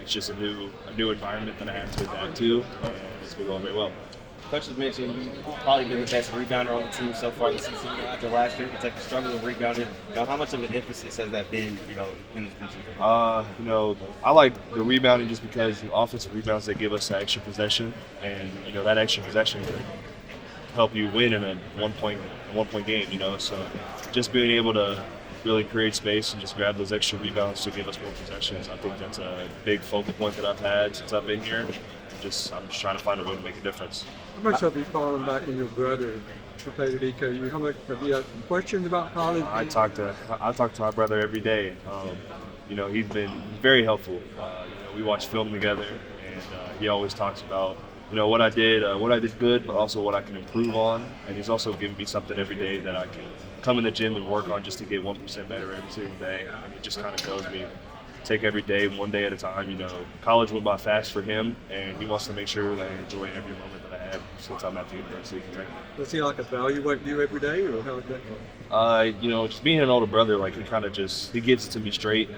it's just a new environment that I have to adapt to, and it's been going very well. Coach has mentioned you've probably been the best rebounder on the team so far this season. After last year, Kentucky struggled with rebounding. How much of an emphasis has that been, in this season? I like the rebounding just because the offensive rebounds, they give us that extra possession, and that extra possession can help you win in a one point game. So just being able to really create space and just grab those extra rebounds to give us more possessions, I think that's a big focal point that I've had since I've been here. I'm just trying to find a way to make a difference. How much have you fallen back in your brother to play at EKU? How much have you had some questions about college? I talk to my brother every day. He's been very helpful. We watch film together, and he always talks about what I did good, but also what I can improve on. And he's also giving me something every day that I can come in the gym and work on just to get 1% better every single day. And it just kind of tells me take every day, one day at a time. College went by fast for him, and he wants to make sure that I enjoy every moment that I have since I'm at the University of Kentucky. Does he evaluate you every day, or how does that go? Just being an older brother, he gives it to me straight.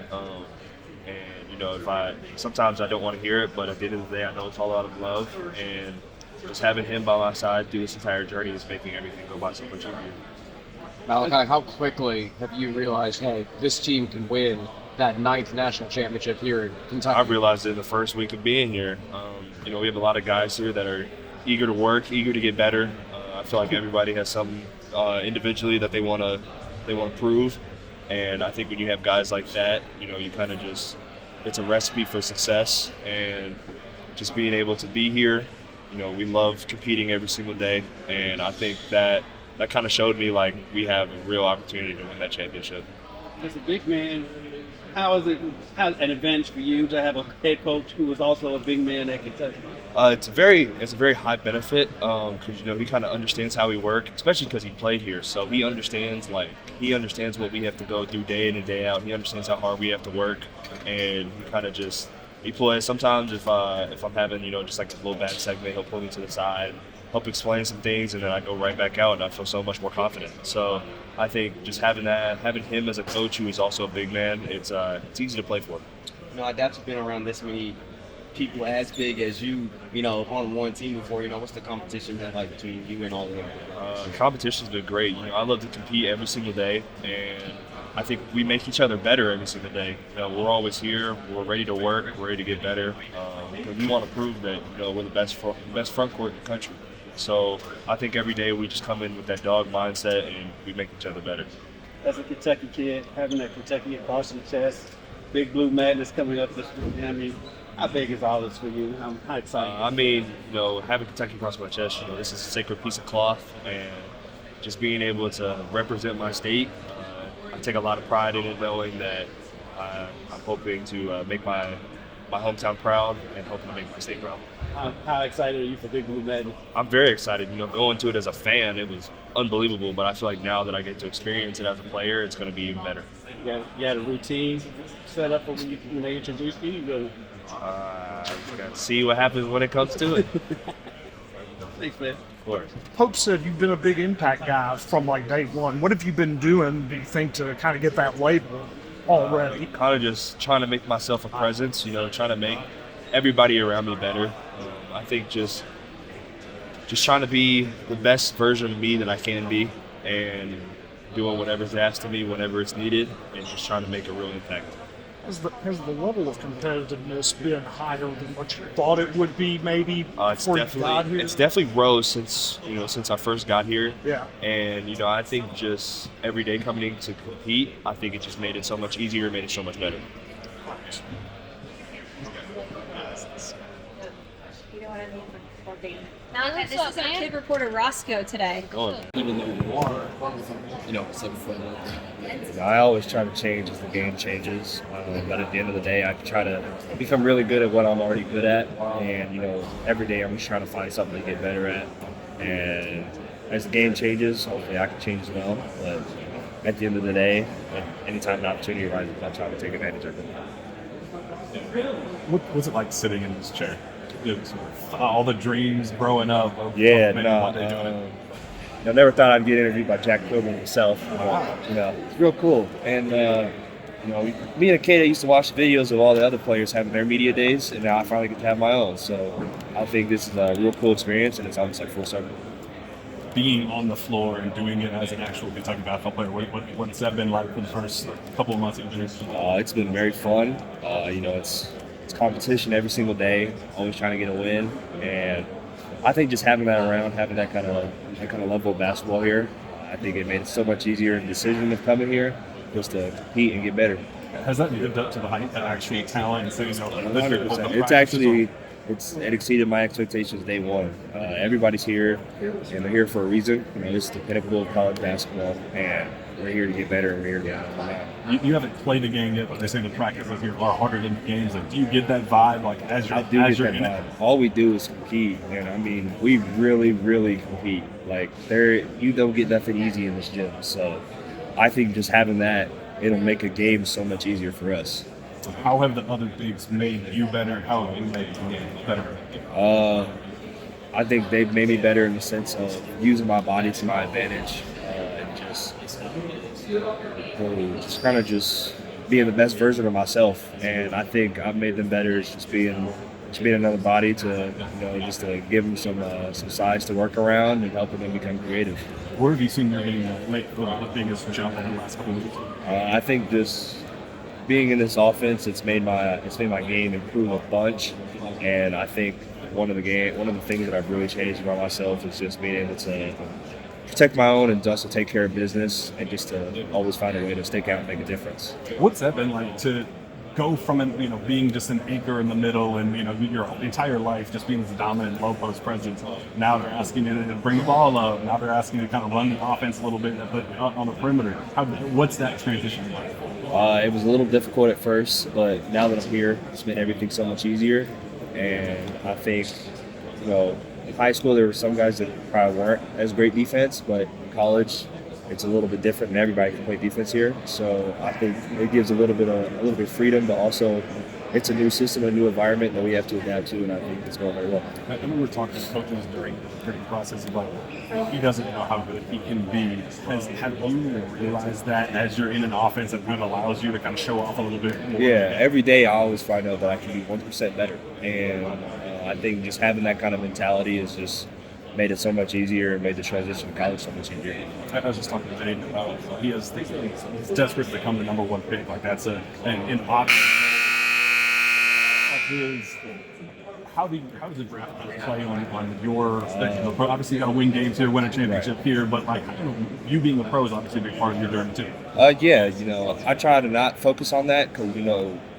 Sometimes I don't want to hear it, but at the end of the day, I know it's all out of love, and just having him by my side through this entire journey is making everything go by so much easier. Malachi, how quickly have you realized, hey, this team can win that 9th national championship here in Kentucky? I realized it in the first week of being here. We have a lot of guys here that are eager to work, eager to get better. I feel like everybody has something individually that they want to prove, and I think when you have guys like that, you kind of just, it's a recipe for success. And just being able to be here, we love competing every single day, and I think that kind of showed me we have a real opportunity to win that championship. As a big man, how's an advantage for you to have a head coach who is also a big man at Kentucky? It's a very high benefit because he kind of understands how we work, especially because he played here. So he understands what we have to go through day in and day out. He understands how hard we have to work, and he kind of he plays. Sometimes if I'm having just like a little bad segment, he'll pull me to the side, help explain some things, and then I go right back out, and I feel so much more confident. So I think just having him as a coach who is also a big man, it's easy to play for. I doubt you've been around this many people as big as you, on one team before. What's the competition been like between you and all of them? The competition's been great. I love to compete every single day, and I think we make each other better every single day. We're always here. We're ready to work. We're ready to get better. Because we want to prove that we're the best front court in the country. So I think every day we just come in with that dog mindset, and we make each other better. As a Kentucky kid, having that Kentucky across your chest, Big Blue Madness coming up this weekend, how big is all this for you? How excited? Having Kentucky across my chest, this is a sacred piece of cloth, and just being able to represent my state, I take a lot of pride in it, knowing that I'm hoping to make my hometown proud and hoping to make my state proud. How excited are you for Big Blue Madness? I'm very excited. Going to it as a fan, it was unbelievable, but I feel like now that I get to experience it as a player, it's going to be even better. You had a routine set up for when they introduced you? Got to see what happens when it comes to it. Thanks, man. Of course. Pope said you've been a big impact guy from day one. What have you been doing, do you think, to kind of get that label already? Kind of just trying to make myself a presence, trying to make everybody around me better. I think just trying to be the best version of me that I can be, and doing whatever's asked of me whenever it's needed, and just trying to make a real impact. Has the level of competitiveness been higher than what you thought it would be maybe before you got here? It's definitely rose since I first got here. Yeah. And I think just every day coming in to compete, I think it just made it so much easier, made it so much better. You know what I mean? Malachi, this is our kid reporter Roscoe today. I always try to change as the game changes, but at the end of the day, I try to become really good at what I'm already good at, and every day I'm just trying to find something to get better at. And as the game changes, hopefully I can change as well. But at the end of the day, anytime an opportunity arises, I try to take advantage of it. What's it like sitting in this chair? All the dreams growing up. I never thought I'd get interviewed by Jack Philbin himself. It's real cool. And you know, being a kid, I used to watch videos of all the other players having their media days, and now I finally get to have my own. So I think this is a real cool experience, and it's almost like full circle. Being on the floor and doing it as an actual Kentucky basketball player, what's that been like for the first couple of months of your career? It's been very fun. You know, it's competition every single day, always trying to get a win, and I think just having that around, having that kind of level of basketball here, I think it made it so much easier in the decision of coming here, just to compete and get better. Has that lived up to the hype, actual talent? And so, you know, 100%. It exceeded my expectations day one. Everybody's here, and they're here for a reason. You know, this is the pinnacle of college basketball, and we're here to get better, and we're here to get out. You haven't played a game yet, but they say the practices here are harder than the games. Like, do you get that vibe? Like, as you're in it? All we do is compete, and I mean, we really, really compete. Like, you don't get nothing easy in this gym. So, I think just having that, it'll make a game so much easier for us. How have the other bigs made you better? How have you made you better? I think they've made me better in the sense of using my body to my advantage, and just kind of just being the best version of myself. And I think I've made them better as just being another body to, you know, just to give them some size to work around and helping them become creative. Where have you seen your game make the biggest jump in the last couple of weeks? I think just being in this offense, it's made my game improve a bunch, and I think one of the things that I've really changed about myself is just being able to protect my own and just to take care of business, and just to always find a way to stick out and make a difference. What's that been like to go from being just an anchor in the middle and your entire life just being this dominant low post presence? Now they're asking you to bring the ball up. Now they're asking you to kind of run the offense a little bit, but on the perimeter. What's that transition like? It was a little difficult at first, but now that I'm here, it's made everything so much easier. And I think, in high school there were some guys that probably weren't as great defense, but in college it's a little bit different, and everybody can play defense here. So I think it gives a little bit of freedom, but also it's a new system, a new environment that we have to adapt to, and I think it's going very well. I remember talking to coaches during the recruiting process about he doesn't know how good he can be. Have you realized that as you're in an offense that kind of allows you to kind of show off a little bit more? Yeah, every day I always find out that I can be 1% better, and I think just having that kind of mentality has just made it so much easier and made the transition to college so much easier. I was just talking to Jaden about he's desperate to become the number one pick. Like that's an option. How does the draft play on your obviously you got to win games here, win a championship here, but like you being a pro is obviously a big part of your journey too. I try to not focus on that because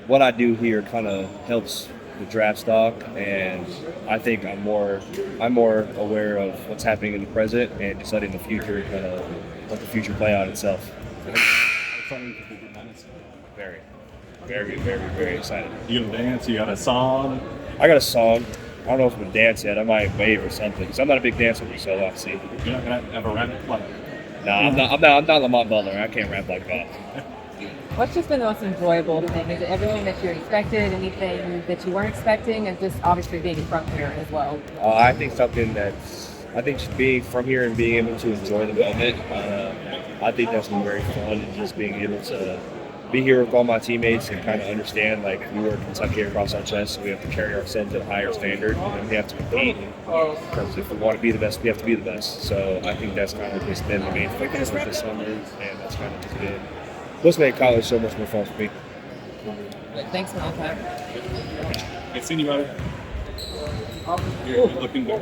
what I do here kind of helps the draft stock, and I think I'm more aware of what's happening in the present and just letting the future let the future play out itself. Very, very, very, very excited. You got a dance? You got a song? I got a song. I don't know if I'm gonna dance yet. I might wave or something. Because I'm not a big dancer myself, obviously. You're not gonna have a rap like? No, I'm not Lamont Butler. I can't rap like that. What's just been the most enjoyable thing? Is it everything that you expected, anything that you weren't expecting, and just obviously being from here as well? I think just being from here and being able to enjoy the moment, I think that's been very fun, and just being able to be here with all my teammates and kind of understand, like, we wear Kentucky across our chest, so we have to carry ourselves at a higher standard, and we have to compete, because if we want to be the best, we have to be the best. So I think that's kind of just been the main focus of this summer, and that's kind of just been what's made college so much more fun for me. Thanks, Malachi. It's anybody. You're looking good.